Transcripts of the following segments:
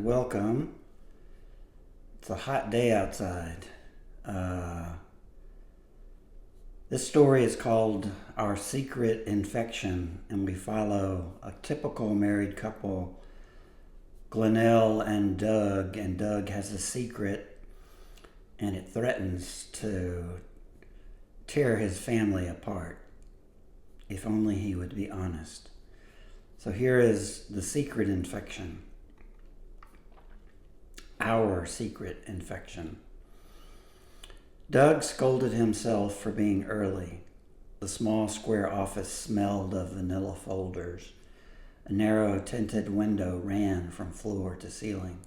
and welcome. It's a hot day outside. Uh, this story is called Our Secret Infection, and we follow a typical married couple, Glenelle and Doug. And Doug has a secret, and it threatens to tear his family apart, if only he would be honest. So here is the secret infection. Our secret infection. Doug scolded himself for being early. The small square office smelled of vanilla folders. A narrow tinted window ran from floor to ceiling.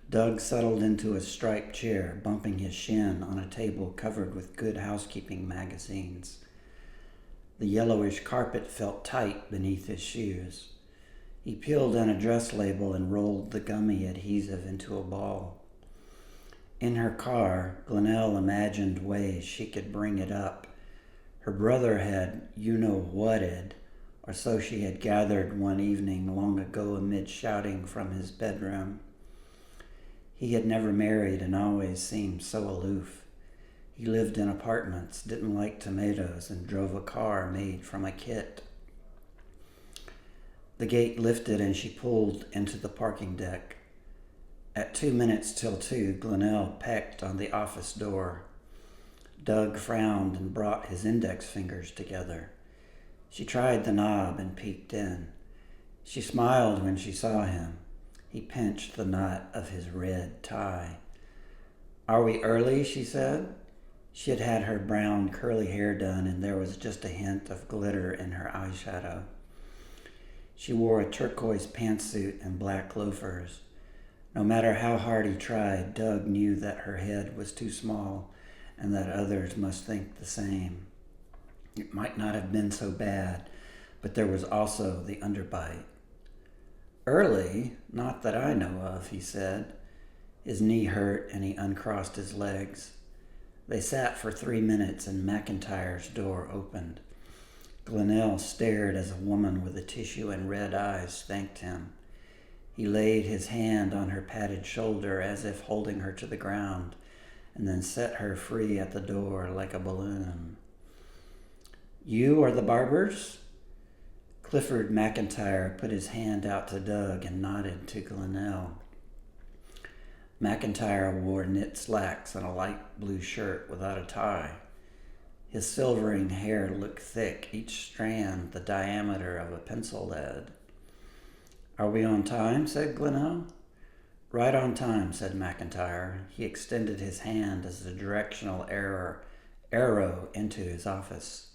Doug settled into a striped chair, bumping his shin on a table covered with Good Housekeeping magazines. The yellowish carpet felt tight beneath his shoes. He peeled an address label and rolled the gummy adhesive into a ball. In her car, Glenelle imagined ways she could bring it up. Her brother had you-know-whated, or so she had gathered one evening long ago amid shouting from his bedroom. He had never married and always seemed so aloof. He lived in apartments, didn't like tomatoes, and drove a car made from a kit. The gate lifted and she pulled into the parking deck. At 2 minutes till 2, Glenelle pecked on the office door. Doug frowned and brought his index fingers together. She tried the knob and peeked in. She smiled when she saw him. He pinched the knot of his red tie. "Are we early?" she said. She had had her brown curly hair done and there was just a hint of glitter in her eyeshadow. She wore a turquoise pantsuit and black loafers. No matter how hard he tried, Doug knew that her head was too small and that others must think the same. It might not have been so bad, but there was also the underbite. "Early? Not that I know of," he said. His knee hurt and he uncrossed his legs. They sat for 3 minutes and McIntyre's door opened. Glenelle stared as a woman with a tissue and red eyes thanked him. He laid his hand on her padded shoulder as if holding her to the ground, and then set her free at the door like a balloon. "You are the Barbers?" Clifford McIntyre put his hand out to Doug and nodded to Glenelle. McIntyre wore knit slacks and a light blue shirt without a tie. His silvering hair looked thick, each strand the diameter of a pencil lead. "Are we on time?" said Glenelle. "Right on time," said McIntyre. He extended his hand as a directional arrow into his office.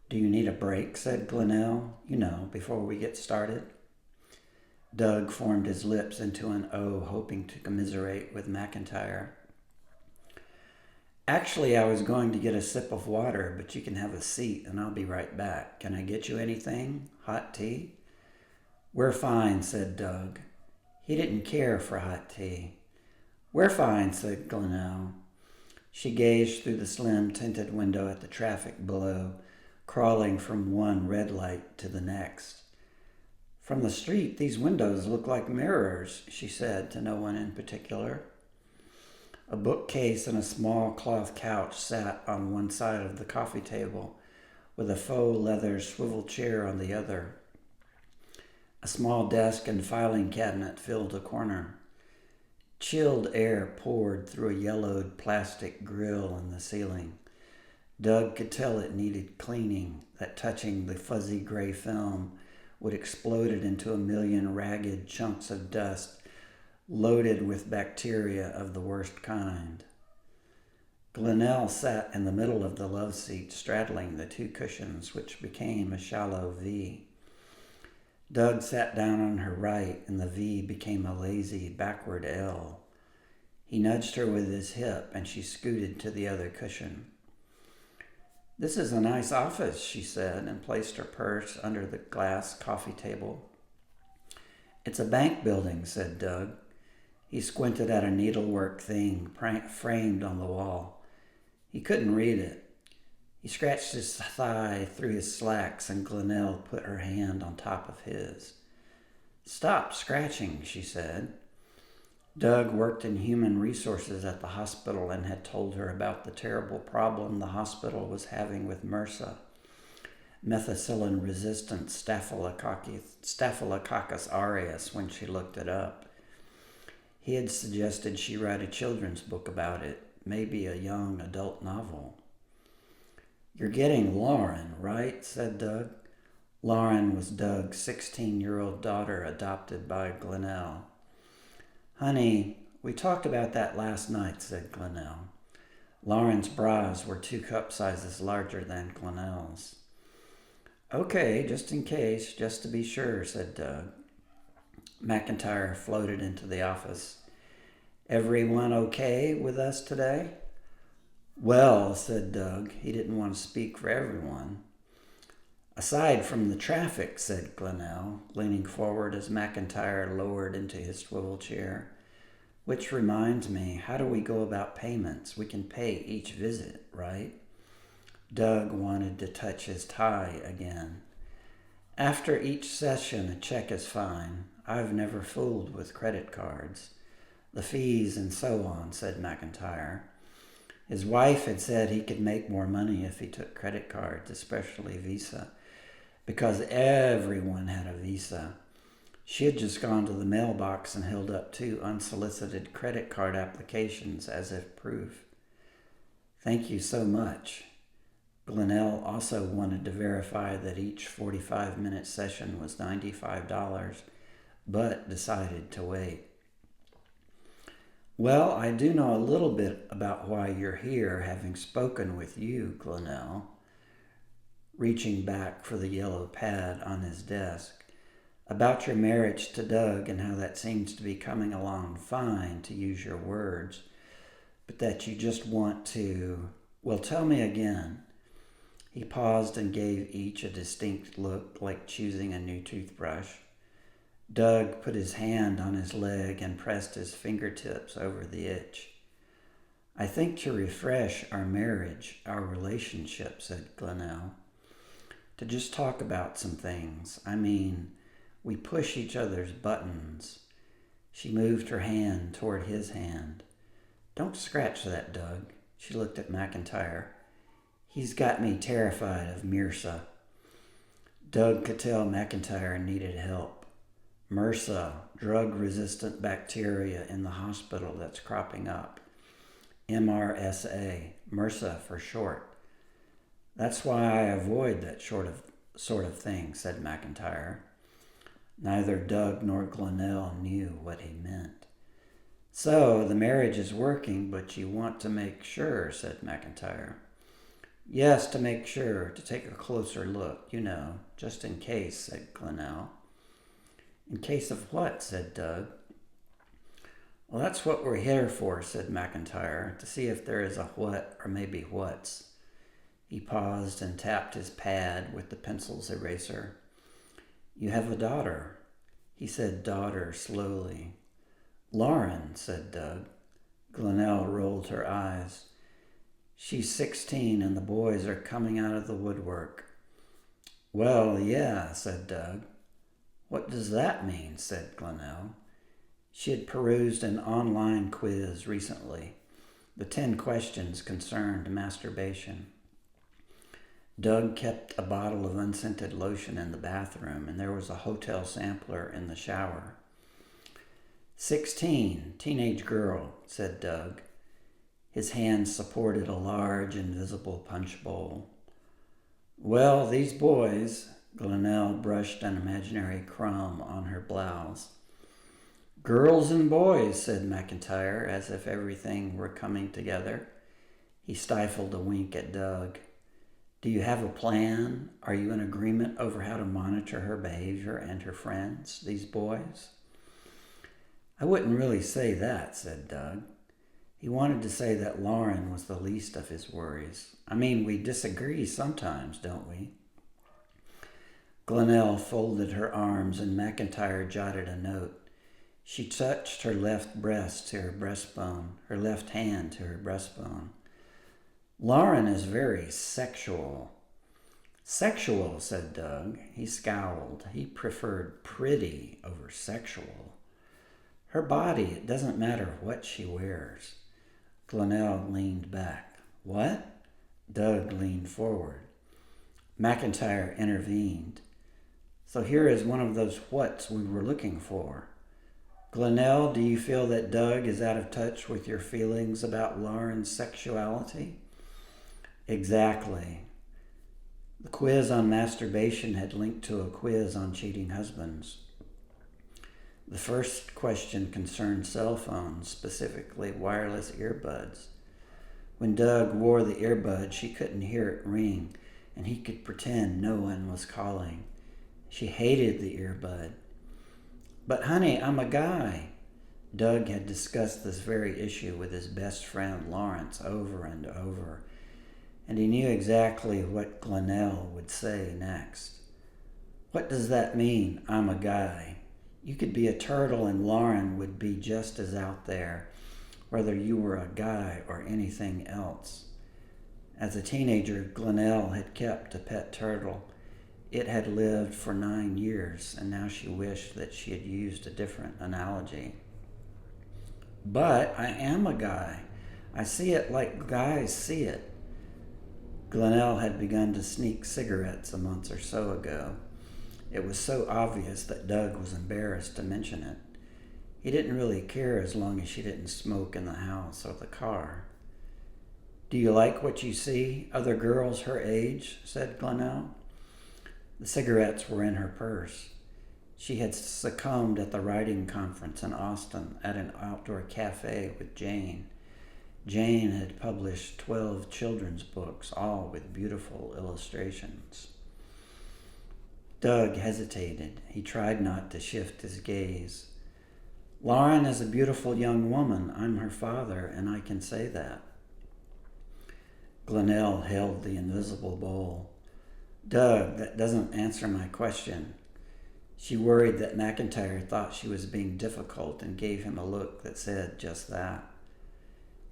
"Do you need a break?" said Glenelle. Before we get started." Doug formed his lips into an O, hoping to commiserate with McIntyre. "Actually, I was going to get a sip of water, but you can have a seat and I'll be right back. Can I get you anything? Hot tea?" "We're fine," said Doug. He didn't care for hot tea. "We're fine," said Glenelle. She gazed through the slim tinted window at the traffic below, crawling from one red light to the next. "From the street, these windows look like mirrors," she said to no one in particular. A bookcase and a small cloth couch sat on one side of the coffee table, with a faux leather swivel chair on the other. A small desk and filing cabinet filled a corner. Chilled air poured through a yellowed plastic grill in the ceiling. Doug could tell it needed cleaning, that touching the fuzzy gray film would explode it into a million ragged chunks of dust loaded with bacteria of the worst kind. Glenelle sat in the middle of the love seat, straddling the two cushions, which became a shallow V. Doug sat down on her right, and the V became a lazy backward L. He nudged her with his hip, and she scooted to the other cushion. "This is a nice office," she said, and placed her purse under the glass coffee table. "It's a bank building," said Doug. He squinted at a needlework thing framed on the wall. He couldn't read it. He scratched his thigh through his slacks, and Glenelle put her hand on top of his. Stop scratching, she said. Doug worked in human resources at the hospital and had told her about the terrible problem the hospital was having with MRSA, methicillin-resistant Staphylococcus aureus, when she looked it up. He had suggested she write a children's book about it, maybe a young adult novel. You're getting Lauren, right? Said Doug. Lauren was Doug's 16-year-old daughter adopted by Glenelle. Honey, we talked about that last night, said Glenelle. Lauren's bras were 2 cup sizes larger than Glenelle's. Okay, just in case, just to be sure, said Doug. McIntyre floated into the office. Everyone okay with us today? Well, said Doug. He didn't want to speak for everyone. Aside from the traffic, said Glenelle, leaning forward as McIntyre lowered into his swivel chair. Which reminds me, how do we go about payments? We can pay each visit, right? Doug wanted to touch his tie again. After each session, a check is fine. I've never fooled with credit cards. The fees and so on, said McIntyre. His wife had said he could make more money if he took credit cards, especially Visa, because everyone had a Visa. She had just gone to the mailbox and held up 2 unsolicited credit card applications as if proof. Thank you so much. Glenelle also wanted to verify that each 45-minute session was $95, but decided to wait. Well, I do know a little bit about why you're here, having spoken with you, Glenelle, reaching back for the yellow pad on his desk, about your marriage to Doug and how that seems to be coming along fine, to use your words, but that you just want to, well, tell me again. He paused and gave each a distinct look, like choosing a new toothbrush. Doug put his hand on his leg and pressed his fingertips over the itch. I think to refresh our marriage, our relationship, said Glenelle. To just talk about some things. I mean, we push each other's buttons. She moved her hand toward his hand. Don't scratch that, Doug. She looked at McIntyre. He's got me terrified of MRSA. Doug could tell McIntyre needed help. MRSA, drug-resistant bacteria in the hospital that's cropping up. MRSA, MRSA for short. That's why I avoid that sort of thing, said McIntyre. Neither Doug nor Glenelle knew what he meant. So, the marriage is working, but you want to make sure, said McIntyre. Yes, to make sure, to take a closer look, just in case, said Glenelle. In case of what? Said Doug. Well, that's what we're here for, said McIntyre, to see if there is a what or maybe what's. He paused and tapped his pad with the pencil's eraser. You have a daughter. He said daughter slowly. Lauren, said Doug. Glenelle rolled her eyes. She's 16 and the boys are coming out of the woodwork. Well, yeah, said Doug. What does that mean? Said Glenelle. She had perused an online quiz recently. The 10 questions concerned masturbation. Doug kept a bottle of unscented lotion in the bathroom, and there was a hotel sampler in the shower. 16, teenage girl, said Doug. His hands supported a large, invisible punch bowl. Well, these boys, Glenelle brushed an imaginary crumb on her blouse. Girls and boys, said McIntyre, as if everything were coming together. He stifled a wink at Doug. Do you have a plan? Are you in agreement over how to monitor her behavior and her friends, these boys? I wouldn't really say that, said Doug. He wanted to say that Lauren was the least of his worries. I mean, we disagree sometimes, don't we? Glenelle folded her arms and McIntyre jotted a note. She touched her left breast to her breastbone, her left hand to her breastbone. Lauren is very sexual. Sexual, said Doug. He scowled. He preferred pretty over sexual. Her body, it doesn't matter what she wears. Glenelle leaned back. What? Doug leaned forward. McIntyre intervened. So here is one of those whats we were looking for. Glenelle, do you feel that Doug is out of touch with your feelings about Lauren's sexuality? Exactly. The quiz on masturbation had linked to a quiz on cheating husbands. The first question concerned cell phones, specifically wireless earbuds. When Doug wore the earbud, she couldn't hear it ring, and he could pretend no one was calling. She hated the earbud. But honey, I'm a guy. Doug had discussed this very issue with his best friend Lawrence over and over, and he knew exactly what Glenelle would say next. What does that mean, I'm a guy? You could be a turtle and Lauren would be just as out there, whether you were a guy or anything else. As a teenager, Glenelle had kept a pet turtle. It had lived for 9 years, and now she wished that she had used a different analogy. But I am a guy. I see it like guys see it. Glenelle had begun to sneak cigarettes a month or so ago. It was so obvious that Doug was embarrassed to mention it. He didn't really care as long as she didn't smoke in the house or the car. Do you like what you see, other girls her age? Said Glenelle. The cigarettes were in her purse. She had succumbed at the writing conference in Austin at an outdoor cafe with Jane. Jane had published 12 children's books, all with beautiful illustrations. Doug hesitated. He tried not to shift his gaze. Lauren is a beautiful young woman. I'm her father, and I can say that. Glenelle held the invisible bowl. Doug, that doesn't answer my question. She worried that McIntyre thought she was being difficult and gave him a look that said just that.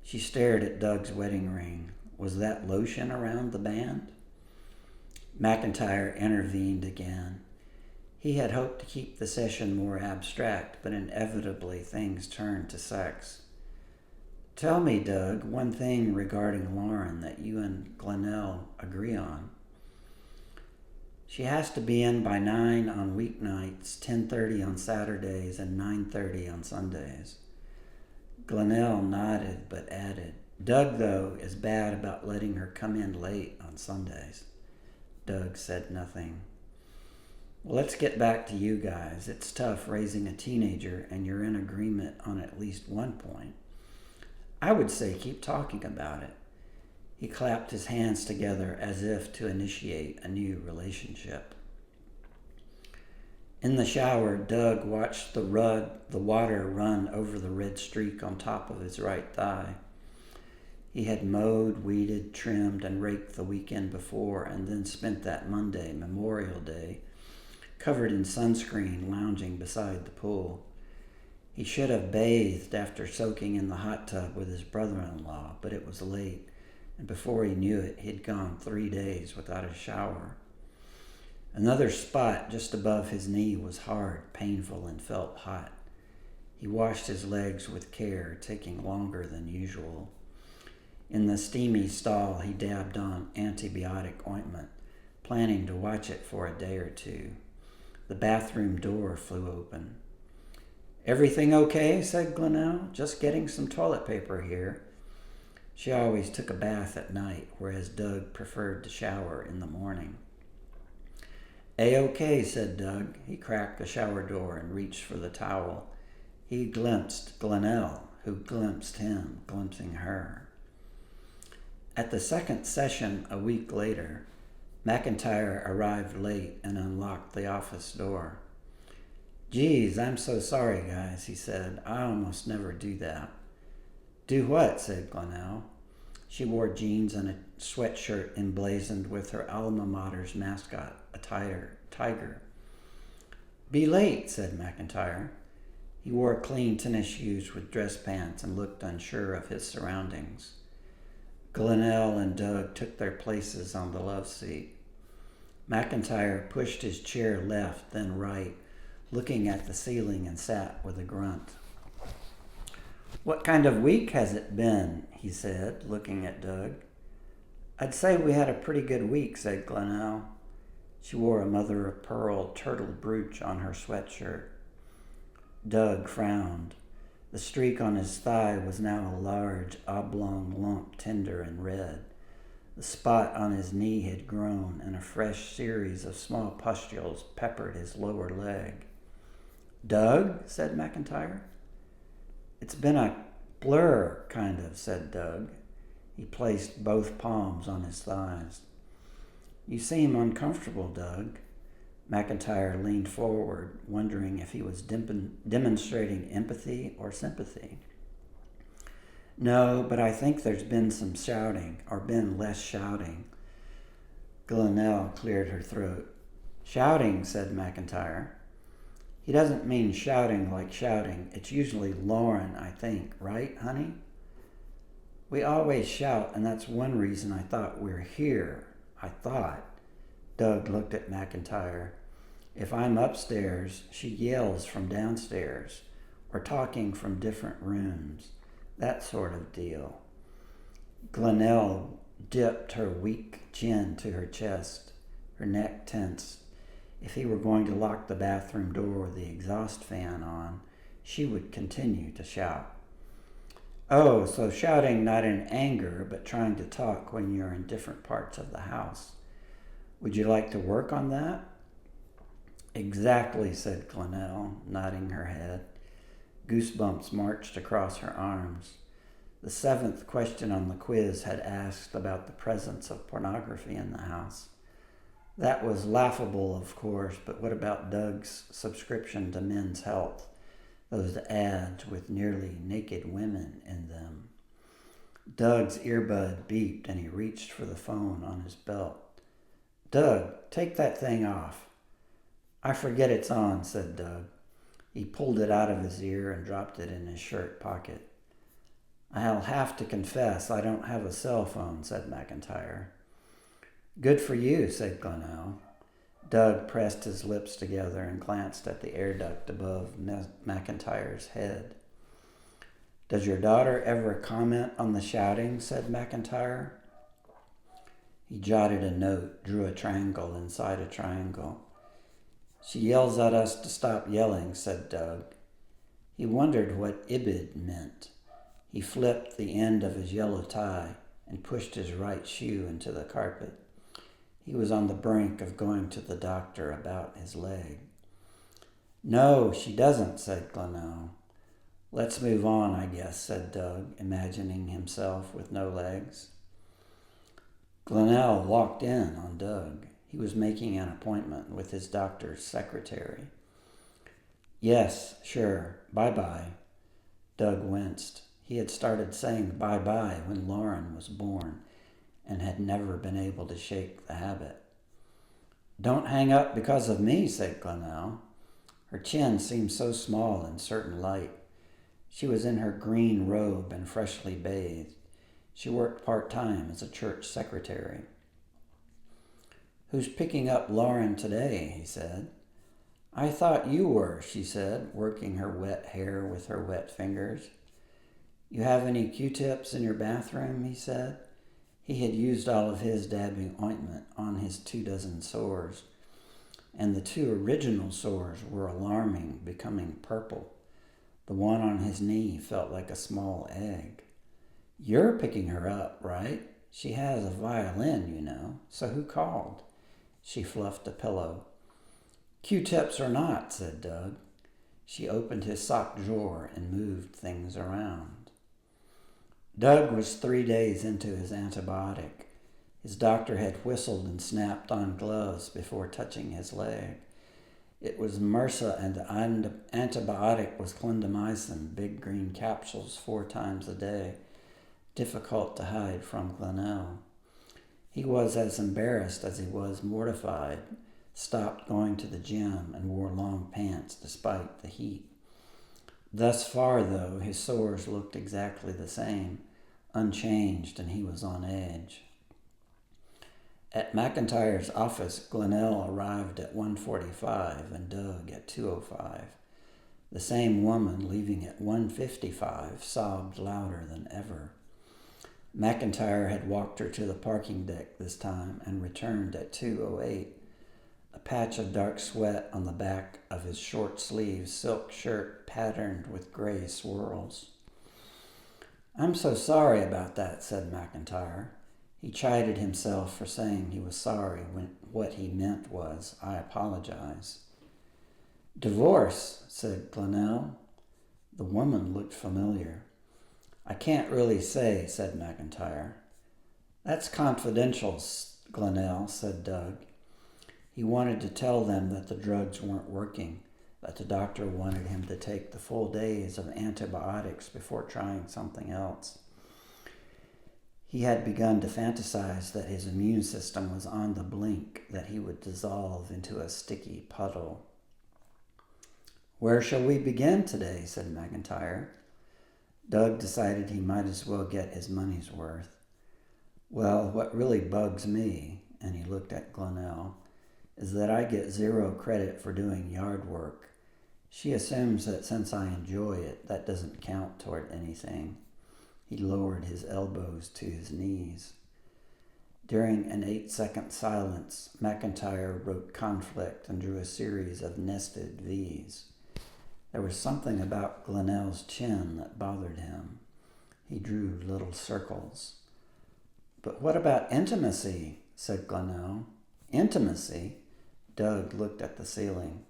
She stared at Doug's wedding ring. Was that lotion around the band? McIntyre intervened again. He had hoped to keep the session more abstract, but inevitably things turned to sex. Tell me, Doug, one thing regarding Lauren that you and Glenelle agree on. She has to be in by 9 on weeknights, 10:30 on Saturdays, and 9:30 on Sundays. Glenelle nodded but added, Doug, though, is bad about letting her come in late on Sundays. Doug said nothing. Well, let's get back to you guys. It's tough raising a teenager, and you're in agreement on at least one point. I would say keep talking about it. He clapped his hands together as if to initiate a new relationship. In the shower, Doug watched the water run over the red streak on top of his right thigh. He had mowed, weeded, trimmed, and raked the weekend before, and then spent that Monday, Memorial Day, covered in sunscreen, lounging beside the pool. He should have bathed after soaking in the hot tub with his brother-in-law, but it was late, and before he knew it, he'd gone 3 days without a shower. Another spot just above his knee was hard, painful, and felt hot. He washed his legs with care, taking longer than usual. In the steamy stall, he dabbed on antibiotic ointment, planning to watch it for a day or two. The bathroom door flew open. Everything okay? Said Glenelle. Just getting some toilet paper here. She always took a bath at night, whereas Doug preferred to shower in the morning. A-okay, said Doug. He cracked the shower door and reached for the towel. He glimpsed Glenelle, who glimpsed him, glimpsing her. At the second session a week later, McIntyre arrived late and unlocked the office door. Geez, I'm so sorry, guys, he said. I almost never do that. Do what? Said Glenelle. She wore jeans and a sweatshirt emblazoned with her alma mater's mascot, a tiger. Be late, said McIntyre. He wore clean tennis shoes with dress pants and looked unsure of his surroundings. Glenelle and Doug took their places on the love seat. McIntyre pushed his chair left, then right, looking at the ceiling, and sat with a grunt. "What kind of week has it been?" he said, looking at Doug. "I'd say we had a pretty good week," said Glenelle. She wore a mother-of-pearl turtle brooch on her sweatshirt. Doug frowned. The streak on his thigh was now a large, oblong lump, tender and red. The spot on his knee had grown, and a fresh series of small pustules peppered his lower leg. "Doug?" said McIntyre. "It's been a blur, kind of," said Doug. He placed both palms on his thighs. "You seem uncomfortable, Doug." McIntyre leaned forward, wondering if he was demonstrating empathy or sympathy. "No, but I think there's been some shouting, or been less shouting." Glenelle cleared her throat. "Shouting," said McIntyre. "He doesn't mean shouting like shouting. It's usually Lauren, I think, right, honey?" "We always shout, and that's one reason I thought we're here. I thought." Doug looked at McIntyre. "If I'm upstairs, she yells from downstairs. We're talking from different rooms. That sort of deal." Glenelle dipped her weak chin to her chest, her neck tensed. If he were going to lock the bathroom door with the exhaust fan on, she would continue to shout. "Oh, so shouting not in anger, but trying to talk when you're in different parts of the house. Would you like to work on that?" "Exactly," said Glenelle, nodding her head. Goosebumps marched across her arms. The 7th question on the quiz had asked about the presence of pornography in the house. That was laughable, of course, but what about Doug's subscription to Men's Health? Those ads with nearly naked women in them. Doug's earbud beeped and he reached for the phone on his belt. "Doug, take that thing off." "I forget it's on," said Doug. He pulled it out of his ear and dropped it in his shirt pocket. "I'll have to confess I don't have a cell phone," said McIntyre. "Good for you," said Glenelle. Doug pressed his lips together and glanced at the air duct above McIntyre's head. "Does your daughter ever comment on the shouting?" said McIntyre. He jotted a note, drew a triangle inside a triangle. "She yells at us to stop yelling," said Doug. He wondered what ibid meant. He flipped the end of his yellow tie and pushed his right shoe into the carpet. He was on the brink of going to the doctor about his leg. "No, she doesn't," said Glenelle. "Let's move on, I guess," said Doug, imagining himself with no legs. Glenelle walked in on Doug. He was making an appointment with his doctor's secretary. "Yes, sure. Bye-bye." Doug winced. He had started saying bye-bye when Lauren was born and had never been able to shake the habit. "Don't hang up because of me," said Glenelle. Her chin seemed so small in certain light. She was in her green robe and freshly bathed. She worked part-time as a church secretary. "Who's picking up Lauren today?" he said. "I thought you were," she said, working her wet hair with her wet fingers. "You have any Q-tips in your bathroom?" he said. He had used all of his dabbing ointment on his 24 sores, and the 2 original sores were alarming, becoming purple. The one on his knee felt like a small egg. "You're picking her up, right? She has a violin, you know. So who called?" She fluffed a pillow. "Q-tips or not," said Doug. She opened his sock drawer and moved things around. Doug was 3 days into his antibiotic. His doctor had whistled and snapped on gloves before touching his leg. It was MRSA, and the antibiotic was clindamycin, big green capsules 4 times a day. Difficult to hide from Glenelle. He was as embarrassed as he was mortified, stopped going to the gym, and wore long pants despite the heat. Thus far, though, his sores looked exactly the same, unchanged, and he was on edge. At McIntyre's office, Glenelle arrived at 1:45 and Doug at 2:05. The same woman, leaving at 1:55, sobbed louder than ever. McIntyre had walked her to the parking deck this time and returned at 2:08, a patch of dark sweat on the back of his short-sleeved silk shirt patterned with gray swirls. "I'm so sorry about that," said McIntyre. He chided himself for saying he was sorry when what he meant was, "I apologize." "Divorce," said Glenelle. The woman looked familiar. "I can't really say," said McIntyre. "That's confidential, Glenelle," said Doug. He wanted to tell them that the drugs weren't working, that the doctor wanted him to take the full days of antibiotics before trying something else. He had begun to fantasize that his immune system was on the blink, that he would dissolve into a sticky puddle. "Where shall we begin today?" said McIntyre. Doug decided he might as well get his money's worth. "Well, what really bugs me," and he looked at Glenelle, "is that I get 0 credit for doing yard work. She assumes that since I enjoy it, that doesn't count toward anything." He lowered his elbows to his knees. During an 8-second silence, McIntyre wrote conflict and drew a series of nested V's. There was something about Glenelle's chin that bothered him. He drew little circles. "But what about intimacy?" said Glenelle. "Intimacy?" Doug looked at the ceiling.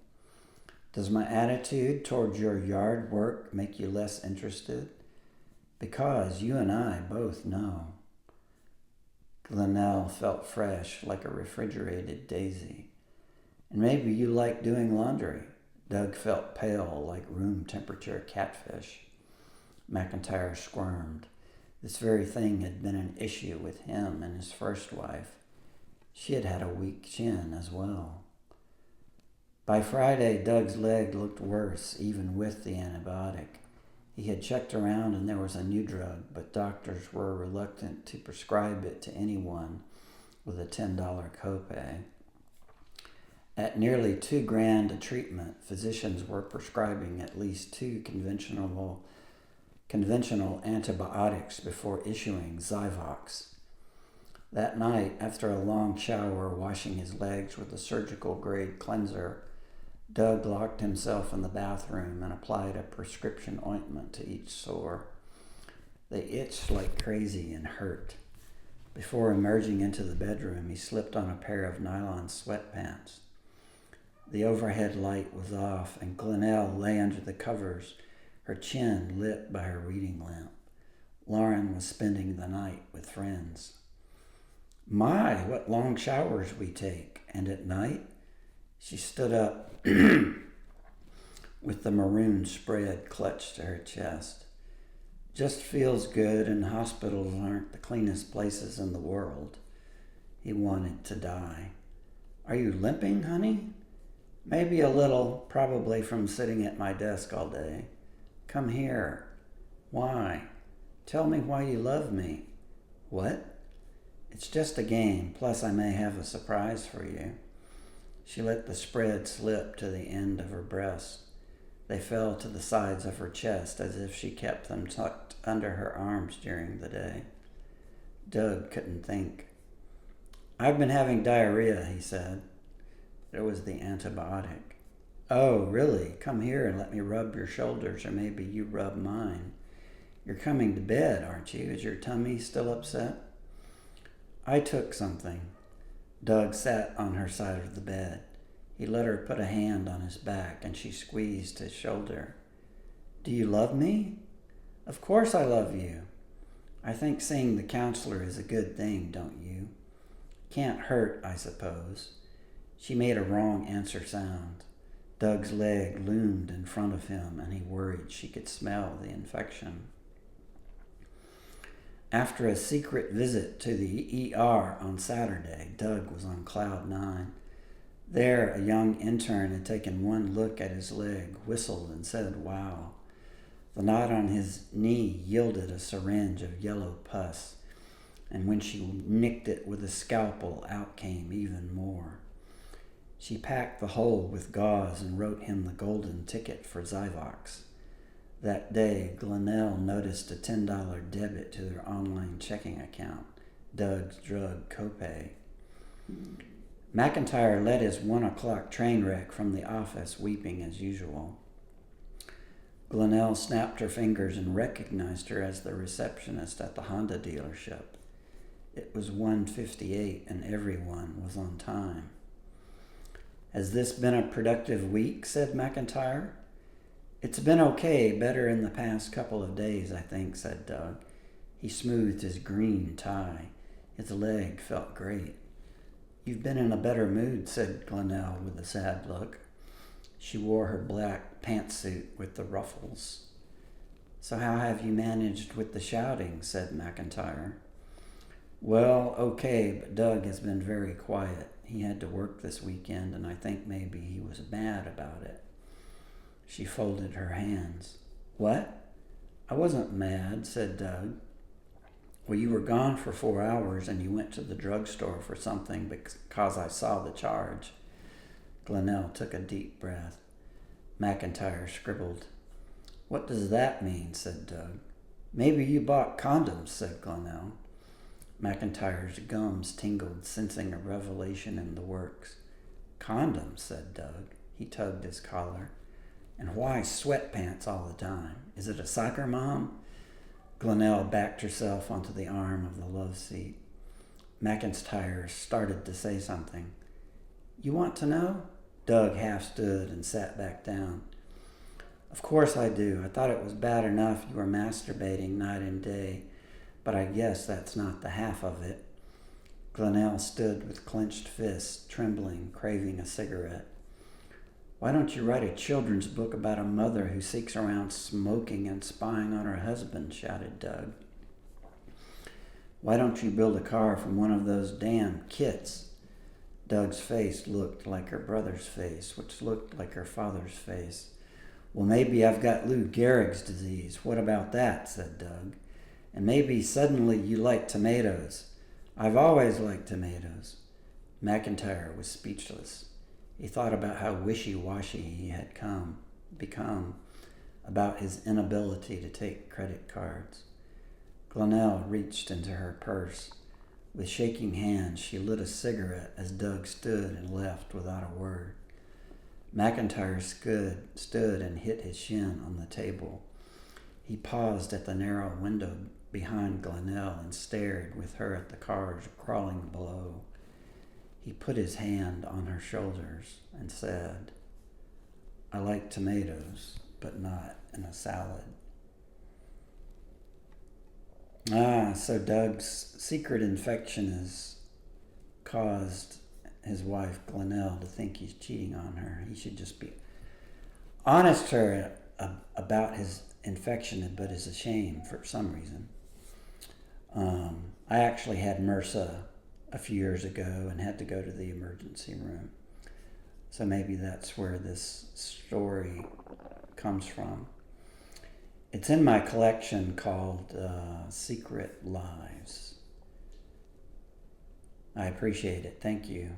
"Does my attitude towards your yard work make you less interested? Because you and I both know." Glenelle felt fresh, like a refrigerated daisy. "And maybe you like doing laundry." Doug felt pale, like room temperature catfish. McIntyre squirmed. This very thing had been an issue with him and his first wife. She had had a weak chin as well. By Friday, Doug's leg looked worse, even with the antibiotic. He had checked around and there was a new drug, but doctors were reluctant to prescribe it to anyone with a $10 copay. At nearly $2,000 a treatment, physicians were prescribing at least 2 conventional antibiotics before issuing Zyvox. That night, after a long shower washing his legs with a surgical-grade cleanser, Doug locked himself in the bathroom and applied a prescription ointment to each sore. They itched like crazy and hurt. Before emerging into the bedroom, he slipped on a pair of nylon sweatpants. The overhead light was off, and Glenelle lay under the covers, her chin lit by her reading lamp. Lauren was spending the night with friends. "My, what long showers we take. And at night?" She stood up with the maroon spread clutched to her chest. "Just feels good, and hospitals aren't the cleanest places in the world." He wanted to die. "Are you limping, honey?" "Maybe a little, probably from sitting at my desk all day." "Come here." "Why?" "Tell me why you love me." "What?" "It's just a game, plus I may have a surprise for you." She let the spread slip to the end of her breasts. They fell to the sides of her chest as if she kept them tucked under her arms during the day. Doug couldn't think. "I've been having diarrhea," he said. It was the antibiotic. "Oh, really? Come here and let me rub your shoulders, or maybe you rub mine. You're coming to bed, aren't you? Is your tummy still upset?" "I took something." Doug sat on her side of the bed. He let her put a hand on his back, and she squeezed his shoulder. "Do you love me?" "Of course I love you." "I think seeing the counselor is a good thing, don't you?" "Can't hurt, I suppose." She made a wrong answer sound. Doug's leg loomed in front of him, and he worried she could smell the infection. After a secret visit to the ER on Saturday, Doug was on cloud 9. There, a young intern had taken one look at his leg, whistled, and said, "Wow." The knot on his knee yielded a syringe of yellow pus. and when she nicked it with a scalpel, out came even more. She packed the hole with gauze and wrote him the golden ticket for Zyvox. That day, Glenelle noticed a $10 debit to their online checking account, Doug's drug copay. McIntyre led his 1 o'clock train wreck from the office, weeping as usual. Glenelle snapped her fingers and recognized her as the receptionist at the Honda dealership. It was 1:58 and everyone was on time. "Has this been a productive week?" said McIntyre. "It's been okay, better in the past couple of days, I think," said Doug. He smoothed his green tie. His leg felt great. "You've been in a better mood," said Glenelle with a sad look. She wore her black pantsuit with the ruffles. "So how have you managed with the shouting?" said McIntyre. "Well, okay, but Doug has been very quiet. He had to work this weekend, and I think maybe he was mad about it." She folded her hands. "What? I wasn't mad," said Doug. "Well, you were gone for 4 hours, and you went to the drugstore for something because I saw the charge." Glenelle took a deep breath. McIntyre scribbled. "What does that mean?" said Doug. "Maybe you bought condoms," said Glenelle. McIntyre's gums tingled, sensing a revelation in the works. "Condoms," said Doug. He tugged his collar. "And why sweatpants all the time? Is it a soccer mom?" Glenelle backed herself onto the arm of the love seat. McIntyre started to say something. "You want to know?" Doug half stood and sat back down. "Of course I do. I thought it was bad enough you were masturbating night and day, but I guess that's not the half of it." Glenelle stood with clenched fists, trembling, craving a cigarette. "Why don't you write a children's book about a mother who seeks around smoking and spying on her husband?" shouted Doug. "Why don't you build a car from one of those damn kits?" Doug's face looked like her brother's face, which looked like her father's face. "Well, maybe I've got Lou Gehrig's disease. What about that?" said Doug. "And maybe suddenly you like tomatoes. I've always liked tomatoes." McIntyre was speechless. He thought about how wishy-washy he had become, about his inability to take credit cards. Glenelle reached into her purse. With shaking hands, she lit a cigarette as Doug stood and left without a word. McIntyre stood and hit his shin on the table. He paused at the narrow window behind Glenelle and stared with her at the cars crawling below. He put his hand on her shoulders and said, "I like tomatoes, but not in a salad." So Doug's secret infection has caused his wife, Glenelle, to think he's cheating on her. He should just be honest to her about his infection, but is ashamed for some reason. I actually had MRSA a few years ago and had to go to the emergency room. So maybe that's where this story comes from. It's in my collection called Secret Lives. I appreciate it. Thank you.